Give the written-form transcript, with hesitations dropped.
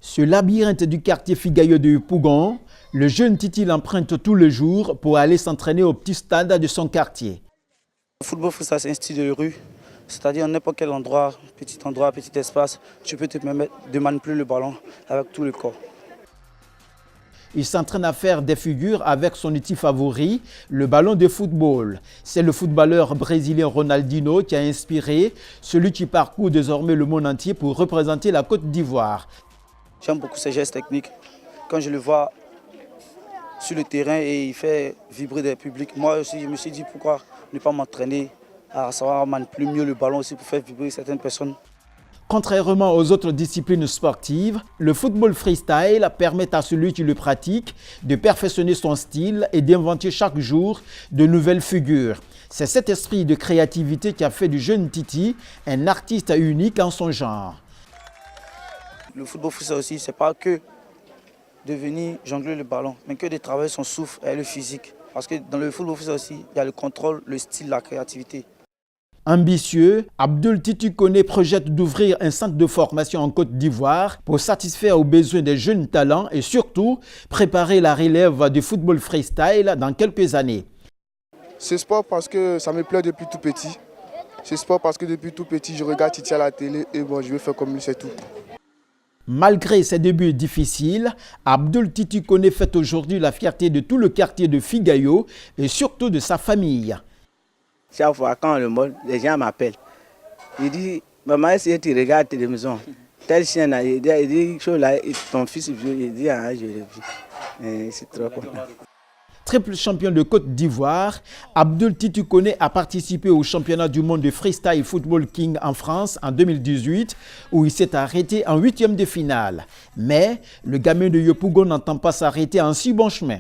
Ce labyrinthe du quartier Figayo de Yopougon, le jeune Titi l'emprunte tous les jours pour aller s'entraîner au petit stade de son quartier. Le football, c'est un style de rue, c'est-à-dire n'importe quel endroit, petit espace, tu peux te permettre de manipuler le ballon avec tout le corps. Il s'entraîne à faire des figures avec son outil favori, le ballon de football. C'est le footballeur brésilien Ronaldinho qui a inspiré celui qui parcourt désormais le monde entier pour représenter la Côte d'Ivoire. J'aime beaucoup ses gestes techniques. Quand je le vois sur le terrain et il fait vibrer des publics, moi aussi je me suis dit pourquoi ne pas m'entraîner à savoir manipuler mieux le ballon aussi pour faire vibrer certaines personnes. Contrairement aux autres disciplines sportives, le football freestyle permet à celui qui le pratique de perfectionner son style et d'inventer chaque jour de nouvelles figures. C'est cet esprit de créativité qui a fait du jeune Titi un artiste unique en son genre. Le football freestyle aussi, c'est pas que de venir jongler le ballon, mais que de travailler son souffle et le physique. Parce que dans le football freestyle aussi, il y a le contrôle, le style, la créativité. Ambitieux, Abdul Titi Koné projette d'ouvrir un centre de formation en Côte d'Ivoire pour satisfaire aux besoins des jeunes talents et surtout préparer la relève du football freestyle dans quelques années. Ce sport parce que ça me plaît depuis tout petit. Ce sport parce que depuis tout petit, je regarde Titi à la télé et bon, je vais faire comme lui, c'est tout. Malgré ses débuts difficiles, Abdul Titi Koné fait aujourd'hui la fierté de tout le quartier de Figayo et surtout de sa famille. Chaque fois quand on le montre, les gens m'appellent. Ils disent, maman, si tu regardes la télévision, tel chien, il dit, ton fils, il dit, ah, je l'ai vu. C'est trop content. Triple champion de Côte d'Ivoire, Abdul Titi Koné a participé au championnat du monde de Freestyle Football King en France en 2018 où il s'est arrêté en 8e de finale. Mais le gamin de Yopougon n'entend pas s'arrêter en si bon chemin.